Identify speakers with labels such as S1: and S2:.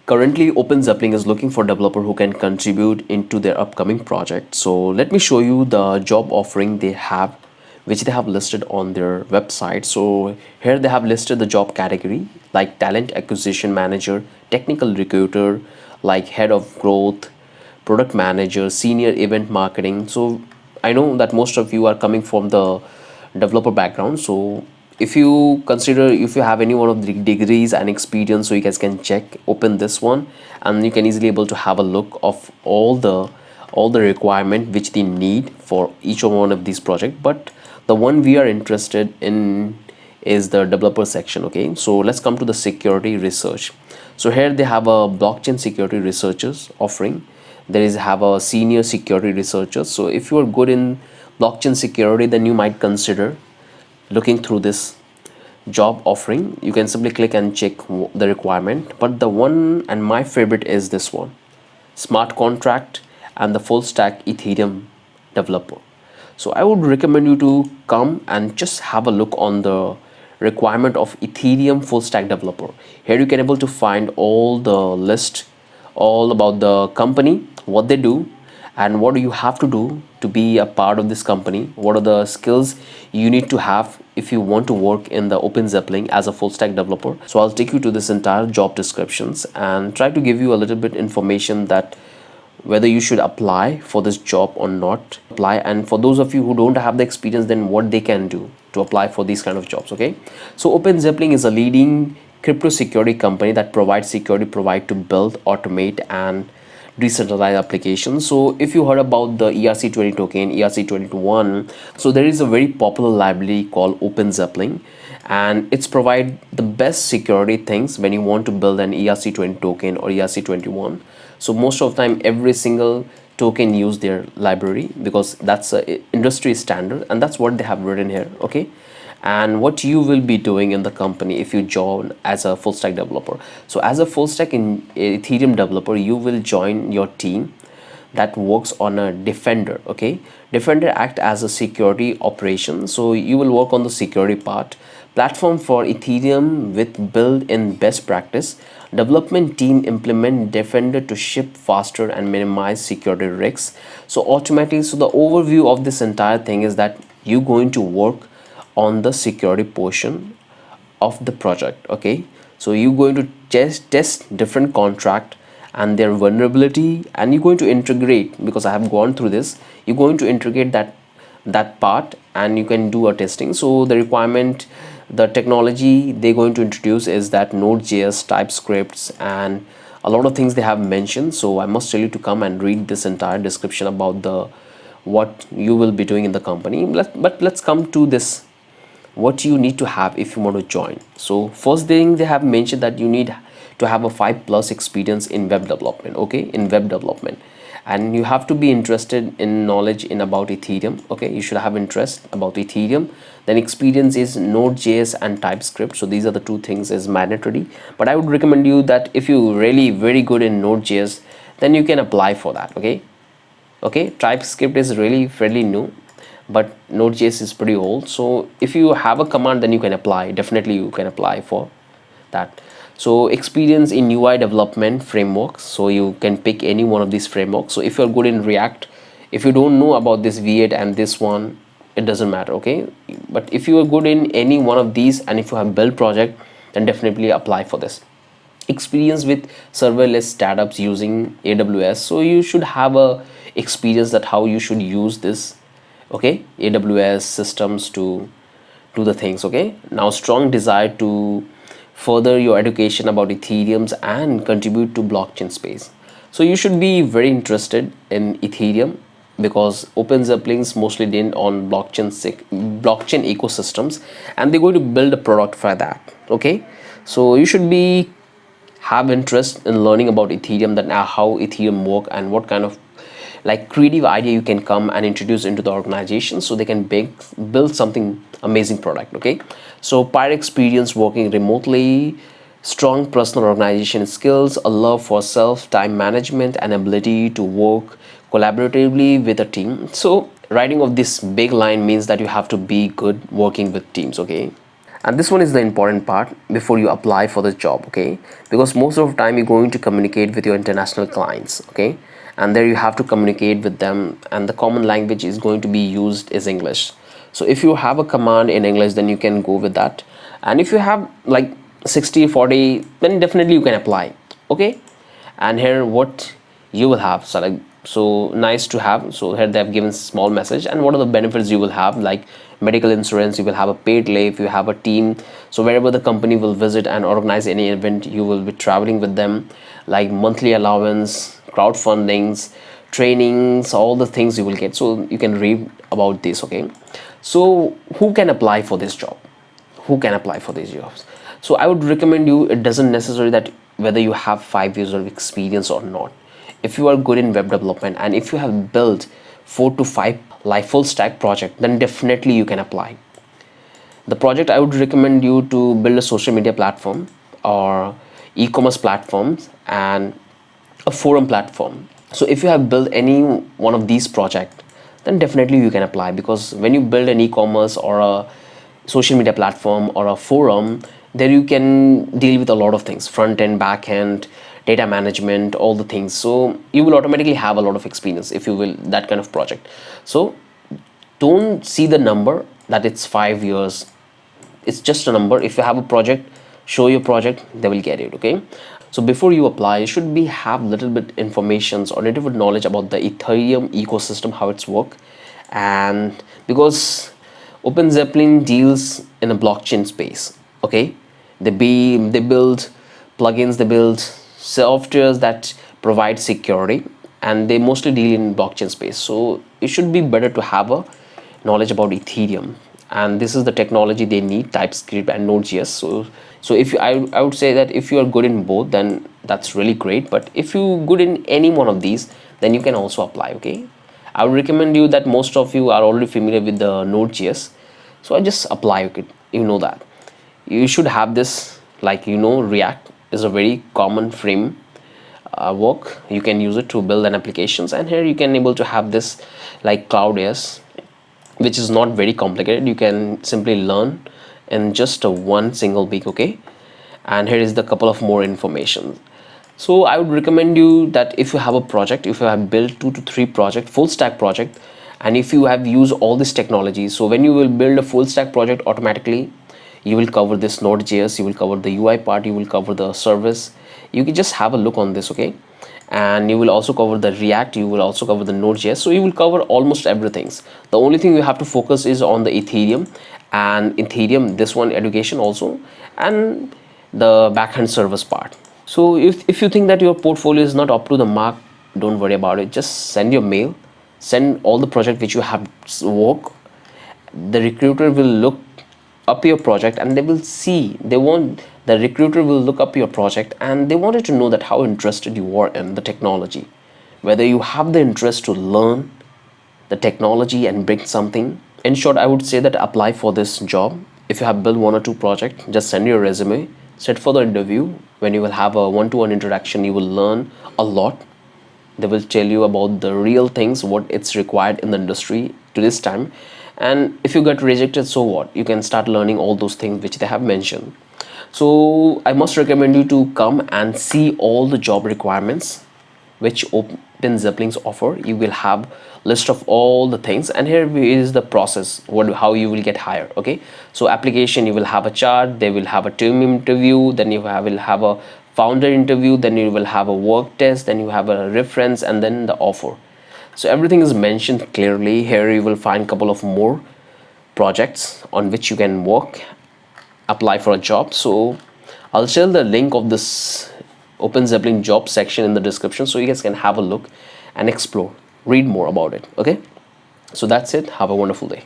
S1: Currently, openZeppelin is looking for developer who can contribute into their upcoming project. So let me show you the job offering they have, which they have listed on their website. So here they have listed the job category like talent acquisition manager, technical recruiter, like head of growth, product manager, senior event marketing. So I know that most of you are coming from the developer background. So if you consider, if you have any one of the degrees and experience, so you guys can check, open this one, and you can easily able to have a look of all the requirement which they need for each one of these project. But the one we are interested in is the developer section. Okay, so let's come to the security research. So here they have a blockchain security researchers offering. There is have a senior security researcher. So if you are good in blockchain security, then you might consider looking through this job offering. You can simply click and check the requirement, but the one and my favorite is this one, smart contract and the full stack Ethereum developer. So I would recommend you to come and just have a look on the requirement of Ethereum full stack developer. Here you can able to find all the list, all about the company, what they do, and what do you have to do to be a part of this company. What are the skills you need to have if you want to work in the openZeppelin as a full stack developer. So I'll take you to this entire job descriptions and try to give you a little bit information that whether you should apply for this job or not apply, and for those of you who don't have the experience, then what they can do to apply for these kind of jobs. Okay, so openZeppelin is a leading crypto security company that provides security provide to build, automate, and decentralized applications. So if you heard about the ERC20 token, ERC21, so there is a very popular library called openZeppelin, and it's provide the best security things when you want to build an ERC20 token or ERC21. So most of the time, every single token use their library because that's a industry standard, and that's what they have written here. Okay, and what you will be doing in the company if you join as a full stack developer. So as a full stack in Ethereum developer, you will join your team that works on a defender. Okay, defender act as a security operation, so you will work on the security part, platform for Ethereum with built-in best practice. Development team implement defender to ship faster and minimize security risks. So automatically, so the overview of this entire thing is that you're going to work on the security portion of the project. Okay, so you're going to test different contract and their vulnerability, and you're going to integrate, because I have gone through this, you're going to integrate that part and you can do a testing. So the requirement, the technology they're going to introduce is that NodeJS, TypeScripts, and a lot of things they have mentioned. So I must tell you to come and read this entire description about the what you will be doing in the company. But let's come to this, what you need to have if you want to join. So first thing they have mentioned that you need to have a 5+ experience in web development. Okay, in web development, and you have to be interested in knowledge in about Ethereum. Okay, you should have interest about Ethereum. Then experience is NodeJS and TypeScript. So these are the two things is mandatory, but I would recommend you that if you really very good in NodeJS, then you can apply for that. Okay, TypeScript is really fairly new, but NodeJS is pretty old. So if you have a command, then you can apply, definitely you can apply for that. So experience in UI development frameworks, so you can pick any one of these frameworks. So if you're good in React, if you don't know about this V8 and this one, it doesn't matter. Okay, but if you are good in any one of these and if you have build project, then definitely apply for this. Experience with serverless startups using AWS, so you should have a experience that how you should use this, okay, AWS systems to do the things. Okay, now strong desire to further your education about Ethereum's and contribute to blockchain space. So you should be very interested in Ethereum because openZeppelin is mostly done on blockchain ecosystems, and they're going to build a product for that. Okay, so you should be have interest in learning about Ethereum, that how Ethereum work and what kind of like creative idea you can come and introduce into the organization so they can build something amazing product. Okay, so prior experience working remotely, strong personal organization skills, a love for self time management, and ability to work collaboratively with a team. So writing of this big line means that you have to be good working with teams. Okay, And this one is the important part before you apply for the job, okay? Because most of the time you're going to communicate with your international clients, okay? And there you have to communicate with them, and the common language is going to be used is English. So if you have a command in English, then you can go with that. And if you have like 60-40, then definitely you can apply, okay? And here what you will have, so like, so nice to have. So here they have given small message, and what are the benefits you will have, like medical insurance, you will have a paid leave, you have a team, so wherever the company will visit and organize any event, you will be traveling with them, like monthly allowance, crowdfundings, trainings, all the things you will get. So you can read about this, okay? So who can apply for this job? Who can apply for these jobs? So I would recommend you, it doesn't necessary that whether you have 5 years of experience or not. If you are good in web development and if you have built 4 to 5 like full stack project, then definitely you can apply. The project I would recommend you to build a social media platform or e-commerce platforms and a forum platform. So if you have built any one of these projects, then definitely you can apply, because when you build an e-commerce or a social media platform or a forum, there you can deal with a lot of things, front end, back end, data management, all the things. So you will automatically have a lot of experience if you will that kind of project. So don't see the number that it's 5 years, it's just a number. If you have a project, show your project, they will get it, okay? So before you apply, you should be have little bit informations or little bit knowledge about the Ethereum ecosystem, how it's work. And because openZeppelin deals in a blockchain space, okay? They build plugins, they build softwares that provide security, and they mostly deal in blockchain space. So it should be better to have a knowledge about Ethereum, and this is the technology they need, TypeScript and NodeJS. So if you, I would say that if you are good in both, then that's really great. But if you good in any one of these, then you can also apply, okay? I would recommend you that most of you are already familiar with the Node.js, so I just apply, okay? You know that you should have this, like, you know, React is a very common frame work. You can use it to build an applications, and here you can able to have this like Cloud.js, which is not very complicated. You can simply learn in just a one single week, okay? And here is the couple of more information. So I would recommend you that if you have a project, if you have built 2 to 3 project, full stack project, and if you have used all this technology, so when you will build a full stack project, automatically you will cover this Node.js, you will cover the UI part, you will cover the service. You can just have a look on this, okay? And you will also cover the React, you will also cover the Node.js, so you will cover almost everything. The only thing you have to focus is on the Ethereum, and Ethereum, this one education also, and the backend service part. So if you think that your portfolio is not up to the mark, don't worry about it. Just send your mail, send all the project which you have work. The recruiter will look up your project, and they will see, the recruiter will look up your project, and they wanted to know that how interested you are in the technology, whether you have the interest to learn the technology and bring something. In short, I would say that apply for this job. If you have built 1 or 2 projects, just send your resume, sit for the interview. When you will have a one-to-one interaction, you will learn a lot. They will tell you about the real things, what it's required in the industry to this time. And if you get rejected, so what? You can start learning all those things which they have mentioned. So I must recommend you to come and see all the job requirements which openZeppelin offer. You will have list of all the things, and here is the process, how you will get hired, okay? So application, you will have a chart, they will have a team interview, then you will have a founder interview, then you will have a work test, then you have a reference, and then the offer. So everything is mentioned clearly. Here you will find a couple of more projects on which you can work, apply for a job. So I'll share the link of this openZeppelin job section in the description, so you guys can have a look and explore, read more about it, okay? So that's it. Have a wonderful day.